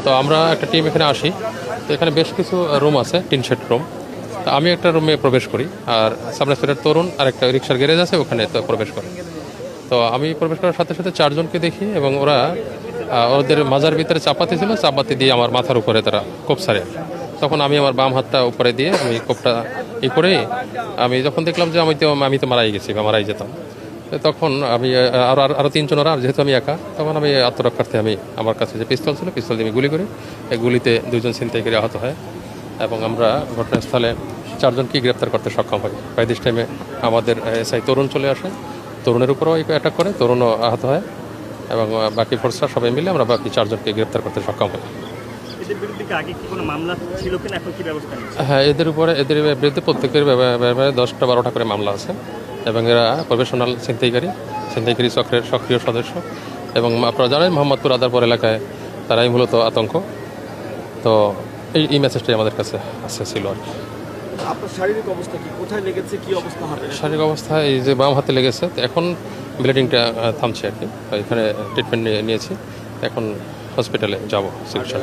তো আমরা একটা টিম এখানে আসি। তো এখানে বেশ কিছু রুম আছে, টিন শেড রুম। তো আমি একটা রুমে প্রবেশ করি, আর সাব ইন্সপেক্টর তরুণ আর একটা রিক্সার গ্যারেজ আছে, ওখানে তো প্রবেশ করে। তো আমি প্রবেশ করার সাথে সাথে চারজনকে দেখি, এবং ওরা ওদের মাজার ভিতরে চাপাতি ছিল, চাপাতি দিয়ে আমার মাথার উপরে তারা কোপ সারে। তখন আমি আমার বাম হাতটা উপরে দিয়ে আমি কোপটা করে আমি যখন দেখলাম যে আমি তো মারাই গেছি বা মারাই যেতাম, তো তখন আমি আরও তিনজন ওরা, যেহেতু আমি একা, তখন আমি আত্মরক্ষার্থে আমার কাছে যে পিস্তল ছিল, পিস্তল দিয়ে আমি গুলি করি। এই গুলিতে দুইজন ছিনতাইকারী আহত হয়, এবং আমরা ঘটনাস্থলে চারজনকে গ্রেপ্তার করতে সক্ষম হই। প্রায় দিস টাইমে আমাদের এসআই তরুণ চলে আসে, তরুণের উপরও অ্যাটাক করে, তরুণও আহত হয়, এবং বাকি ফোর্সরা সবাই মিলে আমরা বাকি চারজনকে গ্রেপ্তার করতে সক্ষম হই। হ্যাঁ, এদের বিরুদ্ধে প্রত্যেকের 10-12টা করে মামলা আছে, এবং এরা প্রফেশনাল ছিনতাইকারী চক্রের সক্রিয় সদস্য। এবং আপনারা জানেন মোহাম্মদপুর আদারপুর এলাকায় তারাই মূলত আতঙ্ক। তো এই মেসেজটাই আমাদের কাছে ছিল আর কি। আপনার শারীরিক অবস্থা কি, কোথায় লেগেছে, কি অবস্থা হবে? শারীরিক অবস্থা এই যে বাম হাতে লেগেছে, এখন ব্লিডিংটা থামছে আর কি। এখানে ট্রিটমেন্ট নিয়েছি, এখন হসপিটালে যাব চিকিৎসা।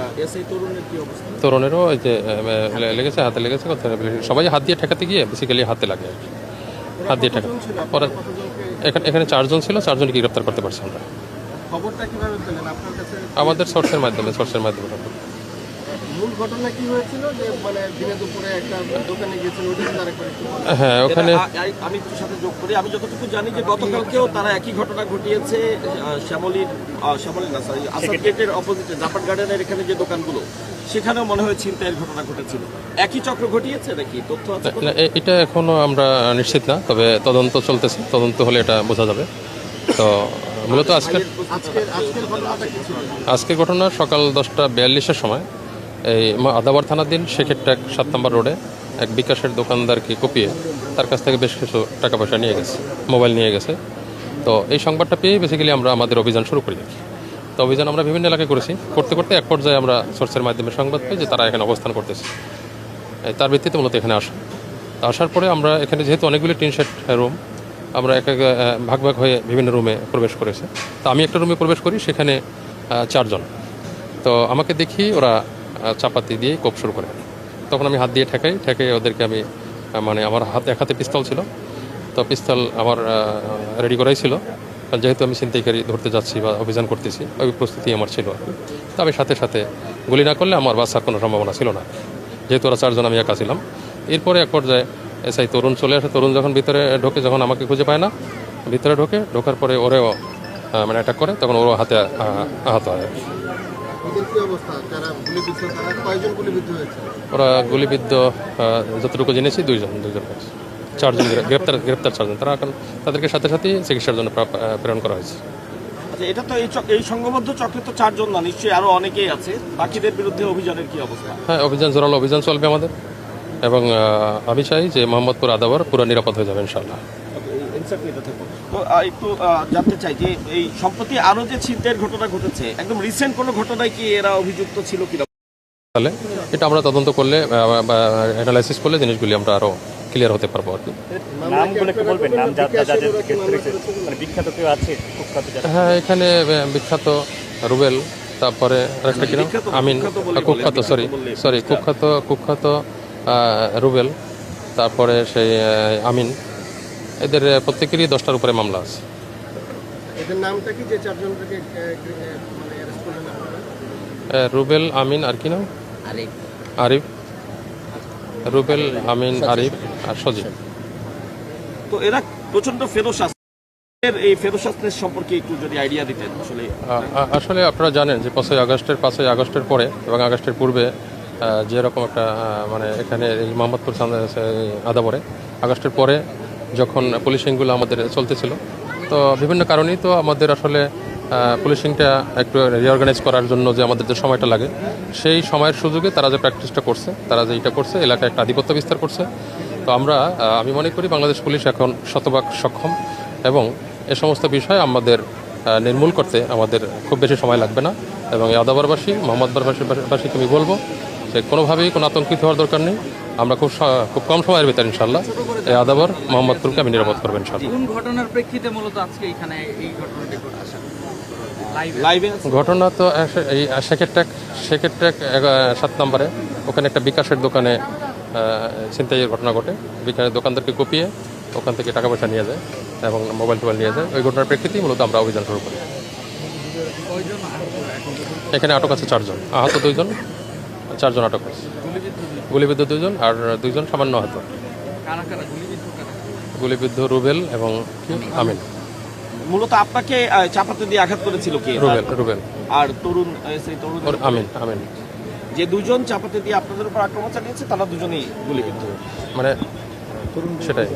তরুণেরও এই যে লেগেছে, হাতে লেগেছে, সবাই হাত দিয়ে ঠেকাতে গিয়ে বেসিক্যালি হাতে লাগে আর কি, হাত দিয়ে ঠেকা। পরে এখানে চারজন ছিল, চারজনকে গ্রেপ্তার করতে পারছি আমরা। খবরটা কিভাবে পেলেন? আপনার কাছে আমাদের সোর্সের মাধ্যমে মূল ঘটনা কি হয়েছিল যে মানে দিনে দুপুরে একটা দোকানে গিয়েছিল, ওইটা তারা করে? হ্যাঁ, ওখানে আমি একটু সাথে যোগ করি। আমি যতটুকু জানি যে গতকালকেও তারা একই ঘটনা ঘটিয়েছে শ্যামলী না সরি আসাদ গেটের অপোজিটে জাপান গার্ডেনের এখানে যে দোকানগুলো, সেখানেও মনে হয় ছিনতাইয়ের ঘটনা ঘটেছিল। একই চক্র ঘটিয়েছে নাকি তথ্য আছে? এটা এখনো আমরা নিশ্চিত না, তবে তদন্ত চলতেছে, তদন্ত হলে এটা বোঝা যাবে। তো মূলত আজকের ঘটনা সকাল 10:42-এর সময় এই আদাবার থানাধীন শেখেরটাক 7 নম্বর রোডে এক বিকাশের দোকানদারকে কুপিয়ে তার কাছ থেকে বেশ কিছু টাকা পয়সা নিয়ে গেছে, মোবাইল নিয়ে গেছে। তো এই সংবাদটা পেয়ে বেসিক্যালি আমরা আমাদের অভিযান শুরু করি। তো অভিযান আমরা বিভিন্ন এলাকায় করতে করতে এক পর্যায়ে আমরা সোর্সের মাধ্যমে সংবাদ পাই যে তারা এখানে অবস্থান করতেছে। তার ভিত্তিতে মূলত এখানে আসার পরে আমরা এখানে যেহেতু অনেকগুলি টিন শেড রুম, আমরা ভাগ হয়ে বিভিন্ন রুমে প্রবেশ করেছি। তো আমি একটা রুমে প্রবেশ করি, সেখানে চারজন। তো আমাকে দেখি ওরা চাপাতি দিয়ে কোপ শুরু করে। তখন আমি হাত দিয়ে ঠেকাই ওদেরকে। আমি আমার এক হাতে পিস্তল ছিল, তো পিস্তল আমার রেডি করাই ছিল, যেহেতু আমি ছিনতাইকারী ধরতে যাচ্ছি বা অভিযান করতেছি, ওই প্রস্তুতি আমার ছিল আর কি। তো আমি সাথে সাথে গুলি না করলে আমার বাঁচার কোনো সম্ভাবনা ছিল না, যেহেতু ওরা চারজন, আমি একা ছিলাম। এরপরে এক পর্যায়ে এসআই তরুণ চলে আসে। তরুণ যখন ভিতরে ঢোকে, যখন আমাকে খুঁজে পায় না, ভিতরে ঢোকার পরে ওরেও অ্যাটাক করে, তখন ওরও হাতে আহত হয় আর কি। ওরা গুলিবিদ্ধ যতটুকু জেনেছি দুইজন চারজন গ্রেপ্তার চারজন। তাদেরকে সাথে সাথেই চিকিৎসার জন্য প্রেরণ করা হয়েছে। আচ্ছা, এটা তো এই সংঘবদ্ধ চক্রে তো চারজন না, নিশ্চয়ই আরো অনেকেই আছে। বাকিদের বিরুদ্ধে অভিযানের কি অবস্থা? হ্যাঁ, জোরালো অভিযান চলবে আমাদের, এবং আমি চাই যে মোহাম্মদপুর আদাবার পুরো নিরাপদ হয়ে যাবে ইনশাআল্লাহ। তো একটু জানতে চাই যে এই সম্প্রতি আরো যে ছিনতাইয়ের ঘটনা ঘটেছে, একদম রিসেন্ট কোনো ঘটনায় কি এরা অভিযুক্ত ছিল কিনা? তাহলে এটা আমরা তদন্ত করলে বা অ্যানালাইসিস করলে জিনিসগুলি আমরা আরো ক্লিয়ার হতে পারবো আর কি। হ্যাঁ, এখানে বিখ্যাত রুবেল, তারপরে আরেকটা কি নাম, আমিন, কুখ্যাত রুবেল, তারপরে সেই আমিন, এদের প্রত্যেকেরই 10টার উপরে মামলা আছে। এদের নামটা কি, যে চারজনকে রুবেল, আমিন, আর কি নাম, আরিফ, রুবেল, আমিন, আরিফ আর সজীব। তো এরা প্রচন্ড ফেরোশাস্ত্র, এই ফেরোশাস্ত্রের সম্পর্কে একটু যদি আইডিয়া দিতেন। আসলে আপনারা জানেন যে 5ই আগস্টের পরে এবং আগস্টের পূর্বে যেরকম একটা এখানে এই মোহাম্মদপুর আদাবরে আগস্টের পরে যখন পুলিশিংগুলো আমাদের চলতেছিল, তো বিভিন্ন কারণেই তো আমাদের আসলে পুলিশিংটা একটু রিঅর্গানাইজ করার জন্য যে আমাদের যে সময়টা লাগে, সেই সময়ের সুযোগে তারা যে প্র্যাকটিসটা করছে, তারা যে এটা করছে, এলাকায় একটা আধিপত্য বিস্তার করছে। তো আমি মনে করি বাংলাদেশ পুলিশ এখন শতভাগ সক্ষম, এবং এ সমস্ত বিষয় আমাদের নির্মূল করতে আমাদের খুব বেশি সময় লাগবে না। এবং এই আদাবরবাসী, মোহাম্মদপুরবাসীকে আমি বলবো যে কোনোভাবেই কোনো আতঙ্কিত হওয়ার দরকার নেই। আমরা খুব কম সময়ের ভিতরে ইনশাল্লাহ এই আদাবর মোহাম্মদপুরকে আমি নিরাপদ করবো ইনশাল্লাহ। কোন ঘটনার প্রেক্ষিতে মূলত আজকে এখানে এই ঘটনাটি ঘটে? লাইভে ঘটনা তো এই শেখের ট্যাক 7 নম্বরে ওখানে একটা বিকাশের দোকানে ছিনতাইয়ের ঘটনা ঘটে। বিকাশের দোকানদারকে কুপিয়ে ওখান থেকে টাকা পয়সা নিয়ে যায় এবং মোবাইল টোবাইল নিয়ে যায়। ওই ঘটনার প্রেক্ষিতেই মূলত আমরা অভিযান শুরু করি। এখানে আটক আছে 4 জন, আহত 2 জন, 4 জন আটক আছে। গুলিবিদ্ধ 2 জন আর 2 জন সামান্য আহত। গুলিবিদ্ধ রুবেল এবং আমিন। মূলত আপনাকে চাপাতে দিয়ে আঘাত করেছিল কে? রুবেল আর তরুণ সেই তরুণ আমিন যে 2 জন চাপাতে দিয়ে আপনাদের উপর আক্রমণ চালিয়েছে তারা 2জনই গুলিবিদ্ধ। মানে সেটাই।